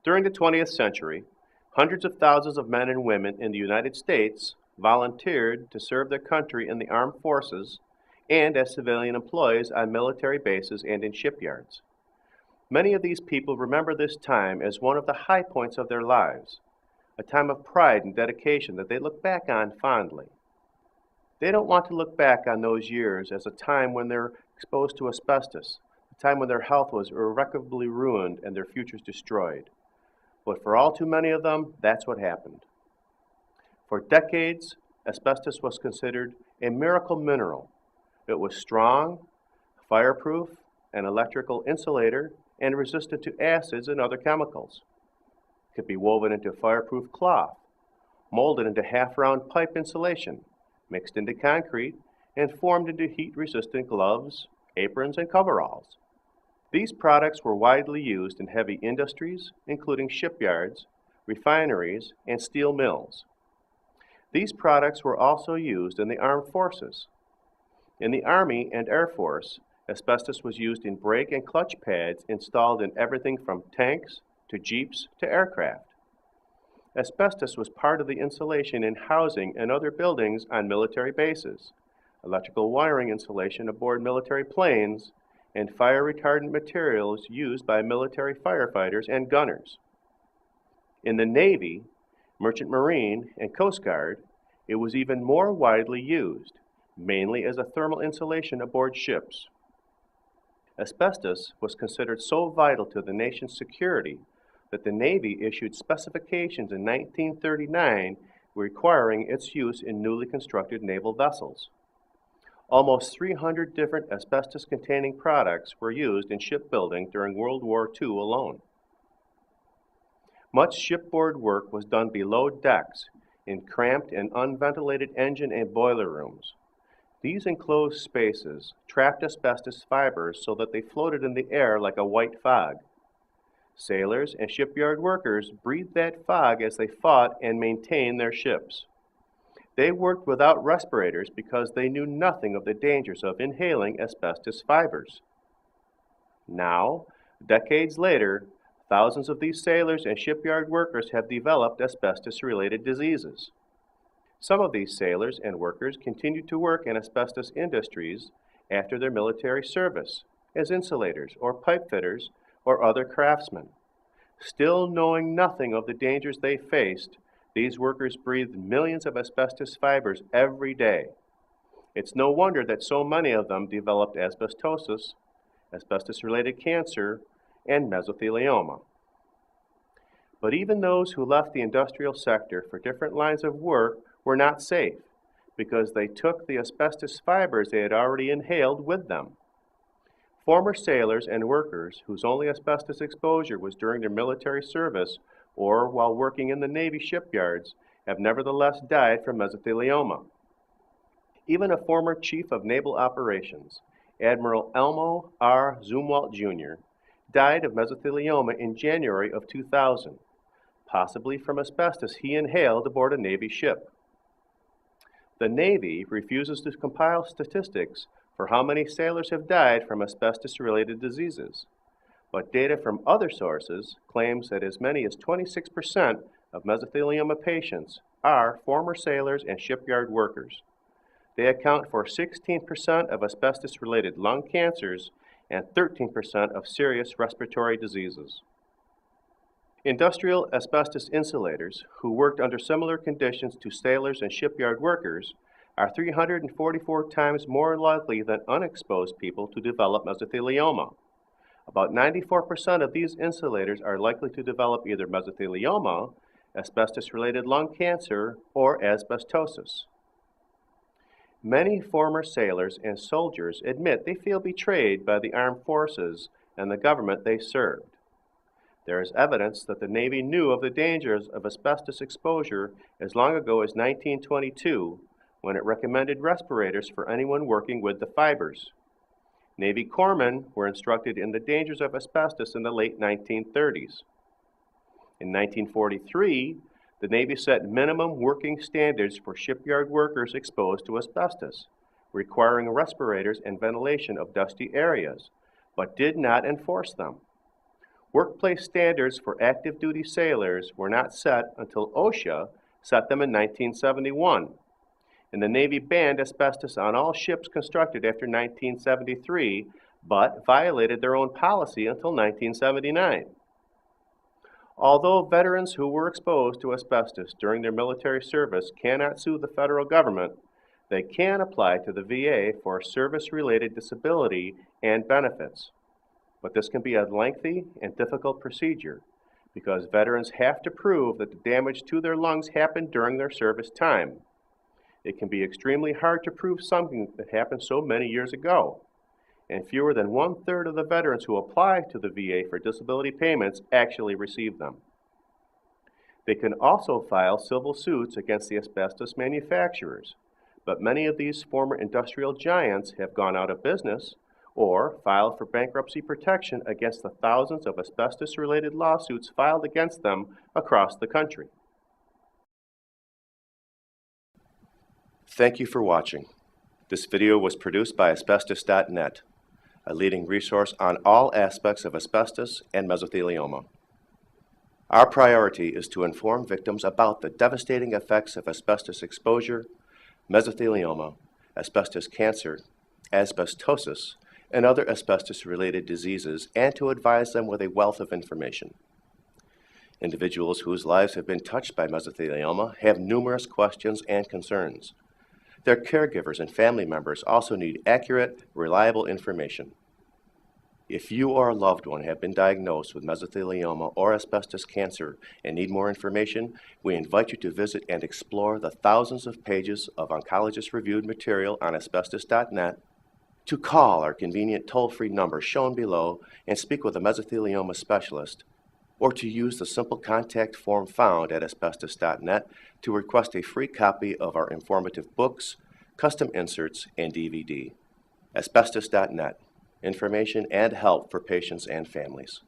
During the 20th century, hundreds of thousands of men and women in the United States volunteered to serve their country in the armed forces and as civilian employees on military bases and in shipyards. Many of these people remember this time as one of the high points of their lives, a time of pride and dedication that they look back on fondly. They don't want to look back on those years as a time when they're exposed to asbestos, a time when their health was irrecoverably ruined and their futures destroyed. But for all too many of them, that's what happened. For decades, asbestos was considered a miracle mineral. It was strong, fireproof, an electrical insulator, and resistant to acids and other chemicals. It could be woven into fireproof cloth, molded into half-round pipe insulation, mixed into concrete, and formed into heat-resistant gloves, aprons, and coveralls. These products were widely used in heavy industries, including shipyards, refineries, and steel mills. These products were also used in the armed forces. In the Army and Air Force, asbestos was used in brake and clutch pads installed in everything from tanks to jeeps to aircraft. Asbestos was part of the insulation in housing and other buildings on military bases, electrical wiring insulation aboard military planes, and fire retardant materials used by military firefighters and gunners. In the Navy, Merchant Marine, and Coast Guard, it was even more widely used, mainly as a thermal insulation aboard ships. Asbestos was considered so vital to the nation's security that the Navy issued specifications in 1939 requiring its use in newly constructed naval vessels. Almost 300 different asbestos-containing products were used in shipbuilding during World War II alone. Much shipboard work was done below decks in cramped and unventilated engine and boiler rooms. These enclosed spaces trapped asbestos fibers so that they floated in the air like a white fog. Sailors and shipyard workers breathed that fog as they fought and maintained their ships. They worked without respirators because they knew nothing of the dangers of inhaling asbestos fibers. Now, decades later, thousands of these sailors and shipyard workers have developed asbestos-related diseases. Some of these sailors and workers continue to work in asbestos industries after their military service, as insulators or pipe fitters or other craftsmen. Still knowing nothing of the dangers they faced, these workers breathed millions of asbestos fibers every day. It's no wonder that so many of them developed asbestosis, asbestos-related cancer, and mesothelioma. But even those who left the industrial sector for different lines of work were not safe because they took the asbestos fibers they had already inhaled with them. Former sailors and workers whose only asbestos exposure was during their military service or while working in the Navy shipyards have nevertheless died from mesothelioma. Even a former chief of naval operations, Admiral Elmo R. Zumwalt Jr., died of mesothelioma in January of 2000, possibly from asbestos he inhaled aboard a Navy ship. The Navy refuses to compile statistics for how many sailors have died from asbestos-related diseases, but data from other sources claims that as many as 26% of mesothelioma patients are former sailors and shipyard workers. They account for 16% of asbestos-related lung cancers and 13% of serious respiratory diseases. Industrial asbestos insulators who worked under similar conditions to sailors and shipyard workers are 344 times more likely than unexposed people to develop mesothelioma. About 94% of these insulators are likely to develop either mesothelioma, asbestos-related lung cancer, or asbestosis. Many former sailors and soldiers admit they feel betrayed by the armed forces and the government they served. There is evidence that the Navy knew of the dangers of asbestos exposure as long ago as 1922, when it recommended respirators for anyone working with the fibers. Navy corpsmen were instructed in the dangers of asbestos in the late 1930s. In 1943, the Navy set minimum working standards for shipyard workers exposed to asbestos, requiring respirators and ventilation of dusty areas, but did not enforce them. Workplace standards for active duty sailors were not set until OSHA set them in 1971, and the Navy banned asbestos on all ships constructed after 1973, but violated their own policy until 1979. Although veterans who were exposed to asbestos during their military service cannot sue the federal government, they can apply to the VA for service-related disability and benefits. But this can be a lengthy and difficult procedure because veterans have to prove that the damage to their lungs happened during their service time. It can be extremely hard to prove something that happened so many years ago, and fewer than 1/3 of the veterans who apply to the VA for disability payments actually receive them. They can also file civil suits against the asbestos manufacturers, but many of these former industrial giants have gone out of business or filed for bankruptcy protection against the thousands of asbestos-related lawsuits filed against them across the country. Thank you for watching. This video was produced by Asbestos.net, a leading resource on all aspects of asbestos and mesothelioma. Our priority is to inform victims about the devastating effects of asbestos exposure, mesothelioma, asbestos cancer, asbestosis, and other asbestos-related diseases, and to advise them with a wealth of information. Individuals whose lives have been touched by mesothelioma have numerous questions and concerns. Their caregivers and family members also need accurate, reliable information. If you or a loved one have been diagnosed with mesothelioma or asbestos cancer and need more information, we invite you to visit and explore the thousands of pages of oncologist-reviewed material on Asbestos.net, to call our convenient toll-free number shown below and speak with a mesothelioma specialist, or to use the simple contact form found at Asbestos.net to request a free copy of our informative books, custom inserts, and DVD. Asbestos.net. Information and help for patients and families.